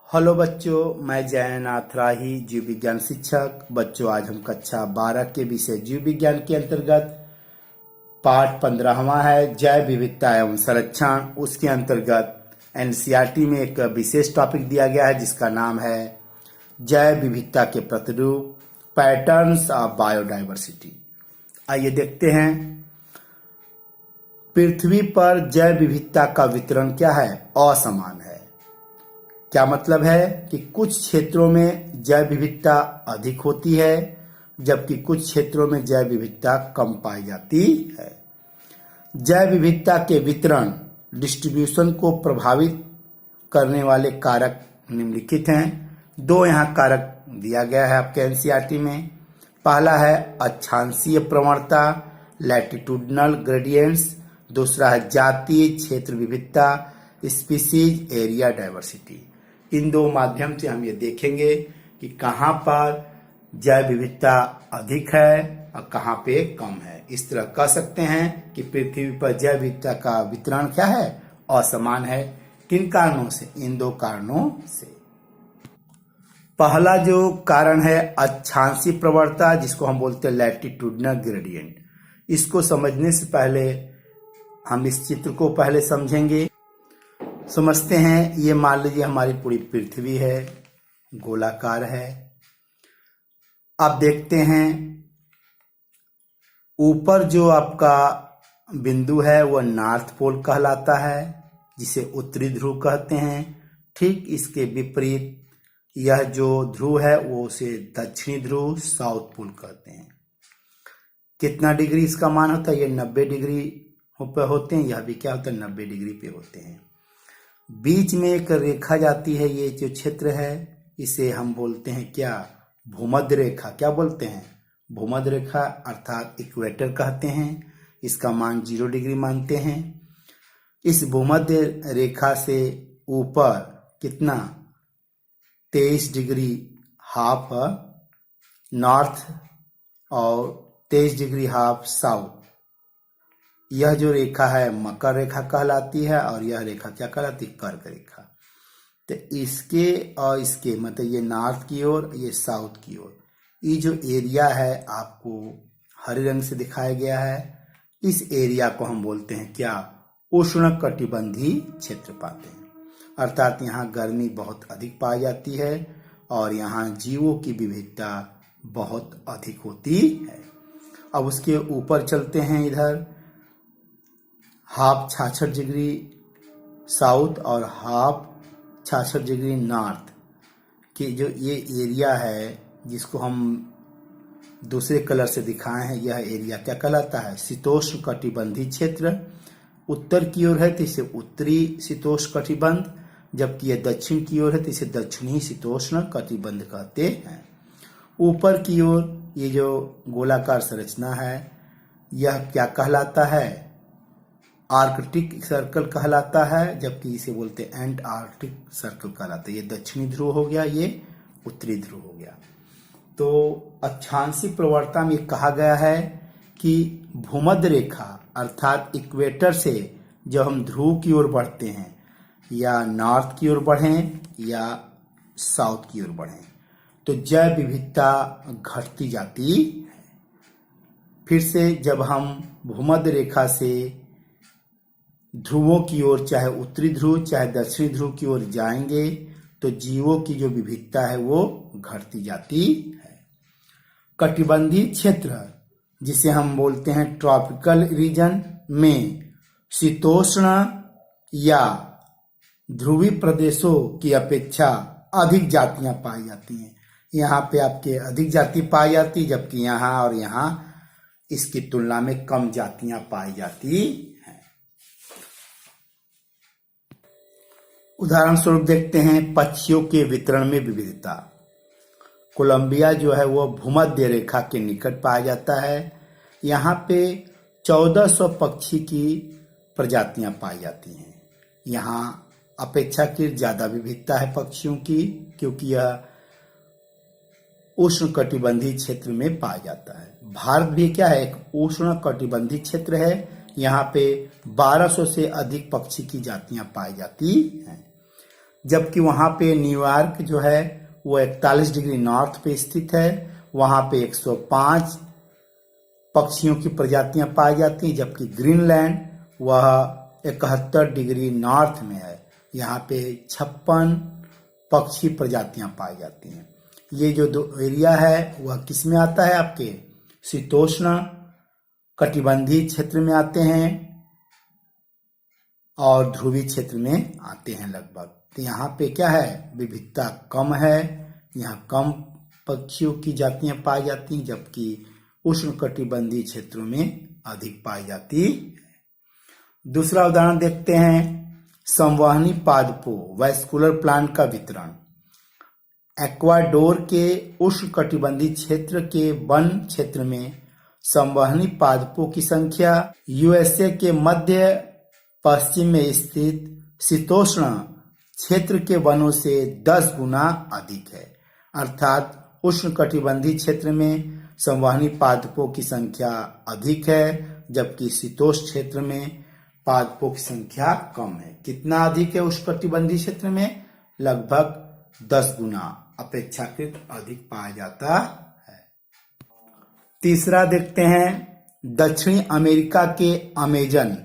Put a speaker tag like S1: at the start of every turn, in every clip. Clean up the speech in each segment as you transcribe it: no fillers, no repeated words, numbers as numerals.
S1: Hello बच्चों, मैं जयनाथ राही, जीव विज्ञान शिक्षक। बच्चों, आज हम कक्षा 12 के विषय जीव विज्ञान के अंतर्गत पाठ 15वां है, जैव विविधता एवं संरक्षण। उसके अंतर्गत एनसीईआरटी में एक विशेष टॉपिक दिया गया है जिसका नाम है जैव विविधता के प्रतिरूप, पैटर्न्स ऑफ बायोडाइवर्सिटी। आइए देखते हैं। पृथ्वी पर जैव विविधता का वितरण क्या है? असमान है। क्या मतलब है कि कुछ क्षेत्रों में जैव विविधता अधिक होती है जबकि कुछ क्षेत्रों में जैव विविधता कम पाई जाती है। जैव विविधता के वितरण डिस्ट्रीब्यूशन को प्रभावित करने वाले कारक निम्नलिखित हैं। दो यहाँ कारक दिया गया है आपके एनसीईआरटी में। पहला है अक्षांशीय प्रवणता, लैटिट्यूडनल ग्रेडियंट्स। दूसरा है जातीय क्षेत्र विविधता, स्पीसीज एरिया डाइवर्सिटी। इन दो माध्यम से हम ये देखेंगे कि कहाँ पर जैव विविधता अधिक है और कहाँ पे कम है। इस तरह कह सकते हैं कि पृथ्वी पर जैव विविधता का वितरण क्या है? असमान है। किन कारणों से? इन दो कारणों से। पहला जो कारण है अक्षांशीय प्रवणता, जिसको हम बोलते हैं लैटिट्यूडनल ग्रेडियंट। इसको समझने से पहले हम इस चित्र को पहले समझेंगे। समझते हैं। ये मान लीजिए हमारी पूरी पृथ्वी है, गोलाकार है। अब देखते हैं ऊपर जो आपका बिंदु है वह नॉर्थ पोल कहलाता है, जिसे उत्तरी ध्रुव कहते हैं। ठीक इसके विपरीत यह जो ध्रुव है वो उसे दक्षिणी ध्रुव, साउथ पोल कहते हैं। कितना डिग्री इसका मान होता है? ये 90 डिग्री पे होते हैं। यह भी क्या होता है? 90 डिग्री पे होते हैं। बीच में एक रेखा जाती है, ये जो क्षेत्र है इसे हम बोलते हैं क्या? भूमध्य रेखा। क्या बोलते हैं? भूमध्य रेखा, अर्थात इक्वेटर कहते हैं। इसका मान 0 डिग्री मानते हैं। इस भूमध्य रेखा से ऊपर कितना? 23 डिग्री हाफ नॉर्थ और 23 डिग्री हाफ साउथ। यह जो रेखा है मकर रेखा कहलाती है और यह रेखा क्या कहलाती है? कर्क रेखा। तो इसके और इसके मतलब ये नॉर्थ की ओर, ये साउथ की ओर, ये जो एरिया है आपको हरे रंग से दिखाया गया है, इस एरिया को हम बोलते हैं क्या? उष्णकटिबंधीय क्षेत्र पाते हैं। अर्थात यहाँ गर्मी बहुत अधिक पाई जाती है और यहाँ जीवों की विविधता बहुत अधिक होती है। अब उसके ऊपर चलते हैं। इधर हाफ 66 डिग्री साउथ और हाफ 66 डिग्री नॉर्थ की जो ये एरिया है, जिसको हम दूसरे कलर से दिखाए हैं, यह एरिया क्या कहलाता है? शीतोष्ण कटिबंधीय क्षेत्र। उत्तर की ओर है तो इसे उत्तरी शीतोष्ण कटिबंध, जबकि यह दक्षिण की ओर है तो इसे दक्षिणी शीतोष्ण कटिबंध कहते हैं। ऊपर की ओर ये जो गोलाकार संरचना है यह क्या कहलाता है? आर्कटिक सर्कल कहलाता है, जबकि इसे बोलते हैं एंटार्कटिक सर्कल कहलाता है। ये दक्षिणी ध्रुव हो गया, ये उत्तरी ध्रुव हो गया। तो अक्षांशीय प्रवणता में कहा गया है कि भूमध्य रेखा अर्थात इक्वेटर से जब हम ध्रुव की ओर बढ़ते हैं, या नॉर्थ की ओर बढ़ें या साउथ की ओर बढ़ें, तो जैव विविधता घटती जाती है। फिर से जब हम भूमध्य रेखा से ध्रुवों की ओर, चाहे उत्तरी ध्रुव चाहे दक्षिणी ध्रुव की ओर जाएंगे, तो जीवों की जो विविधता है वो घटती जाती है। कटिबंधीय क्षेत्र, जिसे हम बोलते हैं ट्रॉपिकल रीजन, में शीतोष्ण या ध्रुवीय प्रदेशों की अपेक्षा अधिक जातियां पाई जाती हैं। यहाँ पे आपके अधिक जाति पाई जाती, जबकि यहाँ और यहाँ इसकी तुलना में कम जातियां पाई जाती हैं। उदाहरण स्वरूप देखते हैं पक्षियों के वितरण में विविधता। कोलंबिया जो है वो भूमध्य रेखा के निकट पाया जाता है। यहाँ पे 1400 पक्षी की प्रजातियां पाई जाती हैं। यहाँ अपेक्षाकृत ज्यादा विविधता है पक्षियों की, क्योंकि यह उष्णकटिबंधीय क्षेत्र में पाया जाता है। भारत भी क्या है? एक उष्णकटिबंधीय क्षेत्र है। यहाँ पे 1200 से अधिक पक्षी की जातियां पाई जाती हैं। जबकि वहां पे न्यूयॉर्क जो है वो 41 डिग्री नॉर्थ पे स्थित है। वहां पे 105 पक्षियों की प्रजातियां पाई जाती हैं, जबकि ग्रीनलैंड वह 71 डिग्री नॉर्थ में है। यहाँ पे 56 पक्षी प्रजातियां पाई जाती हैं। ये जो दो एरिया है वह किस में आता है, आपके शीतोष्ण कटिबंधीय क्षेत्र में आते हैं और ध्रुवीय क्षेत्र में आते हैं लगभग। तो यहाँ पे क्या है, विविधता कम है, यहाँ कम पक्षियों की जातियां पाई जाती हैं, जबकि उष्ण कटिबंधीय क्षेत्रों में अधिक पाई जाती है। दूसरा उदाहरण देखते हैं, संवहनी पादपों वैस्कुलर प्लांट का वितरण। एक्वाडोर के उष्ण कटिबंधीय क्षेत्र के वन क्षेत्र में संवहनी पादपों की संख्या यूएसए के मध्य पश्चिम में स्थित शीतोष्ण क्षेत्र के वनों से 10 गुना अधिक है। अर्थात उष्ण कटिबंधीय क्षेत्र में संवहनी पादपों की संख्या अधिक है, जबकि शीतोष्ण क्षेत्र में पादपों की संख्या कम है। कितना अधिक है उष्ण कटिबंधीय क्षेत्र में? लगभग 10 गुना अपेक्षाकृत अधिक पाया जाता है। तीसरा देखते हैं, दक्षिणी अमेरिका के अमेजन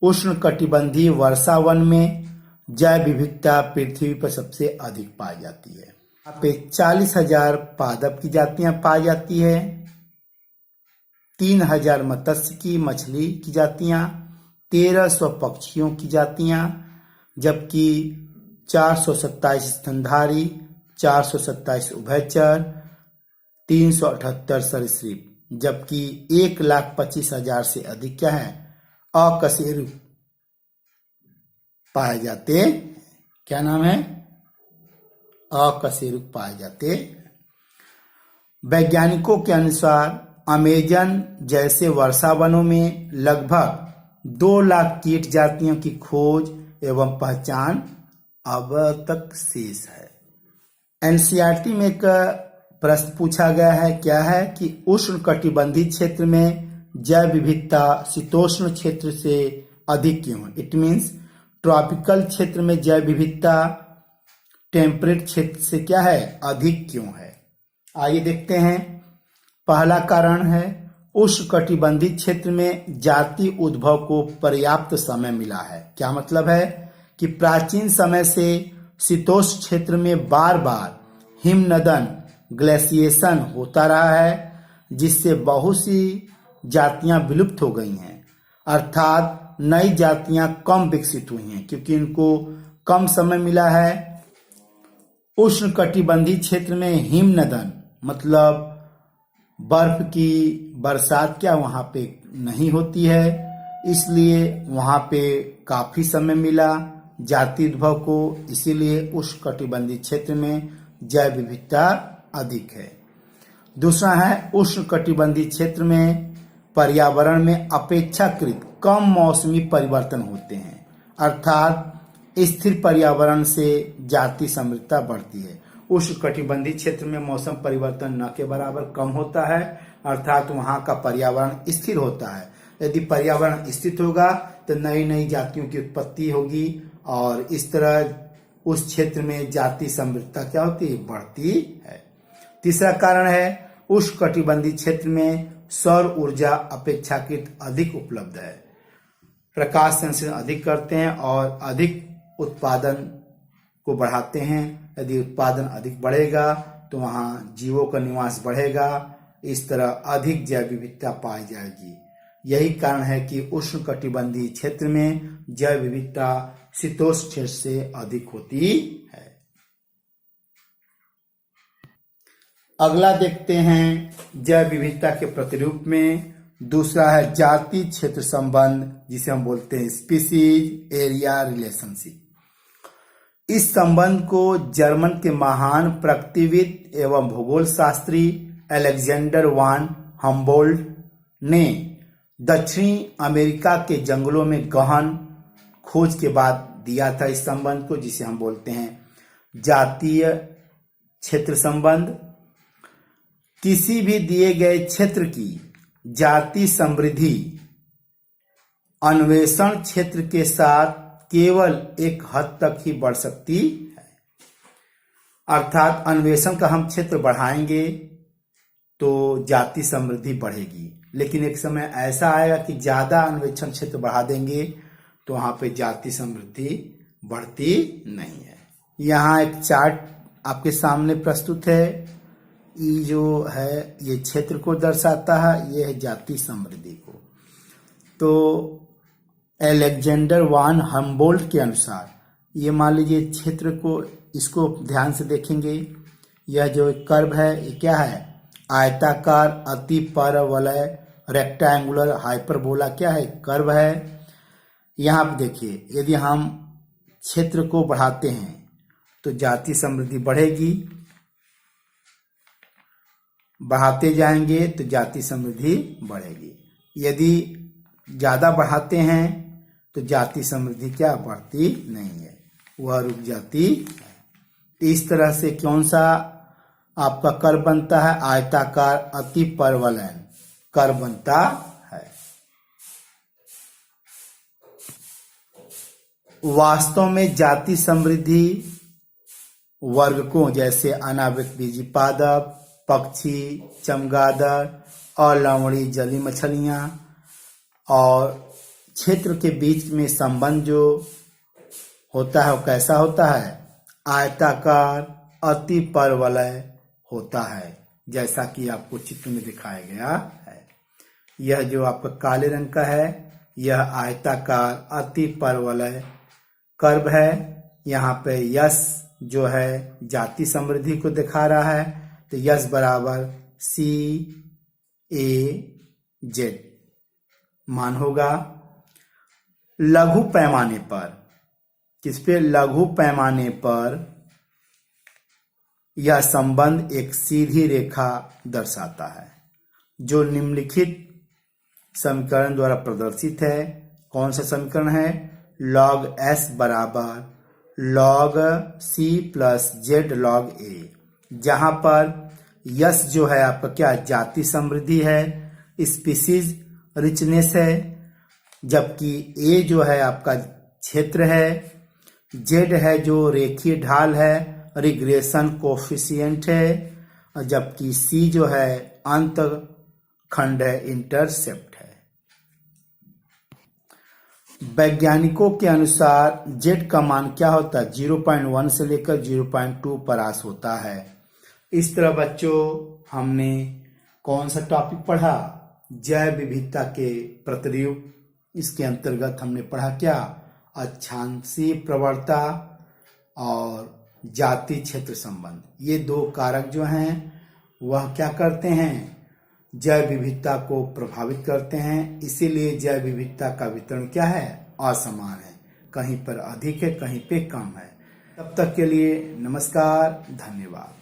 S1: उष्ण कटिबंधीय वर्षा वन में जैव विविधता पृथ्वी पर सबसे अधिक पाई जाती है। यहाँ पे 40,000 पादप की जातियां पाई जाती है, 3,000 मत्स्य की मछली की जातियां, 1,300 पक्षियों की जातियां, जबकि 427 स्तनधारी, 427 उभयचर, 378 सरीसृप, जबकि 1,25,000 से अधिक क्या है, अकशेरुक पाए जाते। क्या नाम है? अकशेरुक पाए जाते। वैज्ञानिकों के अनुसार अमेजन जैसे वर्षा वनों में लगभग 2 लाख कीट जातियों की खोज एवं पहचान अब तक शेष है। एनसीईआरटी में एक प्रश्न पूछा गया है, क्या है कि उष्ण कटिबंधीय क्षेत्र में जैव विविधता शीतोष्ण क्षेत्र से अधिक क्यों है? इट मीन्स ट्रॉपिकल क्षेत्र में जैव विविधता टेम्परेट क्षेत्र से क्या है, अधिक क्यों है? आइए देखते हैं। पहला कारण है, उष्ण कटिबंधीय क्षेत्र में जाति उद्भव को पर्याप्त समय मिला है। क्या मतलब है कि प्राचीन समय से शीतोष्ण क्षेत्र में बार बार हिमनदन ग्लेशिएशन होता रहा है, जिससे बहुत सी जातियां विलुप्त हो गई हैं। अर्थात नई जातियां कम विकसित हुई हैं क्योंकि इनको कम समय मिला है। उष्ण कटिबंधीय क्षेत्र में हिमनदन मतलब बर्फ की बरसात क्या वहां पे नहीं होती है, इसलिए वहां पे काफी समय मिला जाति उद्भव को, इसीलिए उष्ण कटिबंधीय क्षेत्र में जैव विविधता अधिक है। दूसरा है, उष्ण कटिबंधीय क्षेत्र में पर्यावरण में अपेक्षाकृत कम मौसमी परिवर्तन होते हैं, अर्थात स्थिर पर्यावरण से जाति समृद्धता बढ़ती है। उष्ण कटिबंधीय क्षेत्र में मौसम परिवर्तन न के बराबर कम होता है, अर्थात वहां का पर्यावरण स्थिर होता है। यदि पर्यावरण स्थिर होगा तो नई नई जातियों की उत्पत्ति होगी और इस तरह उस क्षेत्र में जाति समृद्धता क्या होती है, बढ़ती है। तीसरा कारण है, उष्ण कटिबंधीय क्षेत्र में सौर ऊर्जा अपेक्षाकृत अधिक उपलब्ध है, प्रकाश संश्लेषण अधिक करते हैं और अधिक उत्पादन को बढ़ाते हैं। यदि उत्पादन अधिक बढ़ेगा तो वहां जीवों का निवास बढ़ेगा, इस तरह अधिक जैव विविधता पाई जाएगी। यही कारण है कि उष्ण कटिबंधीय क्षेत्र में जैव विविधता शीतोष्ण क्षेत्र से अधिक होती है। अगला देखते हैं जैव विविधता के प्रतिरूप में। दूसरा है जाति क्षेत्र संबंध, जिसे हम बोलते हैं स्पीसीज एरिया रिलेशनशिप। इस संबंध को जर्मन के महान प्रकृतिविद एवं भूगोल शास्त्री अलेक्जेंडर वान हम्बोल्ट ने दक्षिणी अमेरिका के जंगलों में गहन खोज के बाद दिया था। इस संबंध को, जिसे हम बोलते हैं जातीय क्षेत्र संबंध। किसी भी दिए गए क्षेत्र की जाति समृद्धि अन्वेषण क्षेत्र के साथ केवल एक हद तक ही बढ़ सकती है। अर्थात अन्वेषण का हम क्षेत्र बढ़ाएंगे तो जाति समृद्धि बढ़ेगी, लेकिन एक समय ऐसा आएगा कि ज्यादा अन्वेषण क्षेत्र बढ़ा देंगे तो वहां पे जाति समृद्धि बढ़ती नहीं है। यहाँ एक चार्ट आपके सामने प्रस्तुत है। ये जो है ये क्षेत्र को दर्शाता है, ये है जाति समृद्धि को। तो अलेक्जेंडर वान हम्बोल्ट के अनुसार ये मान लीजिए क्षेत्र को, इसको ध्यान से देखेंगे, यह जो कर्व है ये क्या है, आयताकार अति परवलय रेक्टेंगुलर हाइपरबोला क्या है, कर्व है। यहाँ पे देखिए यदि हम क्षेत्र को बढ़ाते हैं तो जाति समृद्धि बढ़ेगी, बढ़ाते जाएंगे तो जाति समृद्धि बढ़ेगी। यदि ज्यादा बढ़ाते हैं तो जाति समृद्धि क्या बढ़ती नहीं है, वह रुक जाती है। इस तरह से कौन सा आपका कर्व बनता है, आयताकार अति परवलयन कर्व बनता है। वास्तव में जाति समृद्धि वर्गकों जैसे अनावृतबीजी पादप, पक्षी, चमगादड़ और लवणी जली मछलियां और क्षेत्र के बीच में संबंध जो होता है वो कैसा होता है, आयताकार अति परवलय होता है, जैसा कि आपको चित्र में दिखाया गया है। यह जो आपका काले रंग का है यह आयताकार अति परवलय कर्व है। यहाँ पे यस जो है जाति समृद्धि को दिखा रहा है, तो यस बराबर CAZ मान होगा। लघु पैमाने पर, किस पे, लघु पैमाने पर यह संबंध एक सीधी रेखा दर्शाता है जो निम्नलिखित समीकरण द्वारा प्रदर्शित है। कौन सा समीकरण है, log S बराबर log C plus Z log A, जहां पर यस जो है आपका क्या जाति समृद्धि है, स्पीसीज रिचनेस है, जबकि ए जो है आपका क्षेत्र है, जेड है जो रेखीय ढाल है, रिग्रेशन कोफिशिएंट है, और जबकि सी जो है अंत खंड है, इंटरसेप्ट है। वैज्ञानिकों के अनुसार जेड का मान क्या होता है, 0.1 से लेकर 0.2 परास होता है। इस तरह बच्चों हमने कौन सा टॉपिक पढ़ा, जैव विविधता के प्रतिरूप। इसके अंतर्गत हमने पढ़ा क्या, अक्षांशीय प्रवणता और जाति क्षेत्र संबंध। ये दो कारक जो हैं वह क्या करते हैं, जैव विविधता को प्रभावित करते हैं। इसीलिए जैव विविधता का वितरण क्या है, असमान है, कहीं पर अधिक है कहीं पे कम है। तब तक के लिए नमस्कार, धन्यवाद।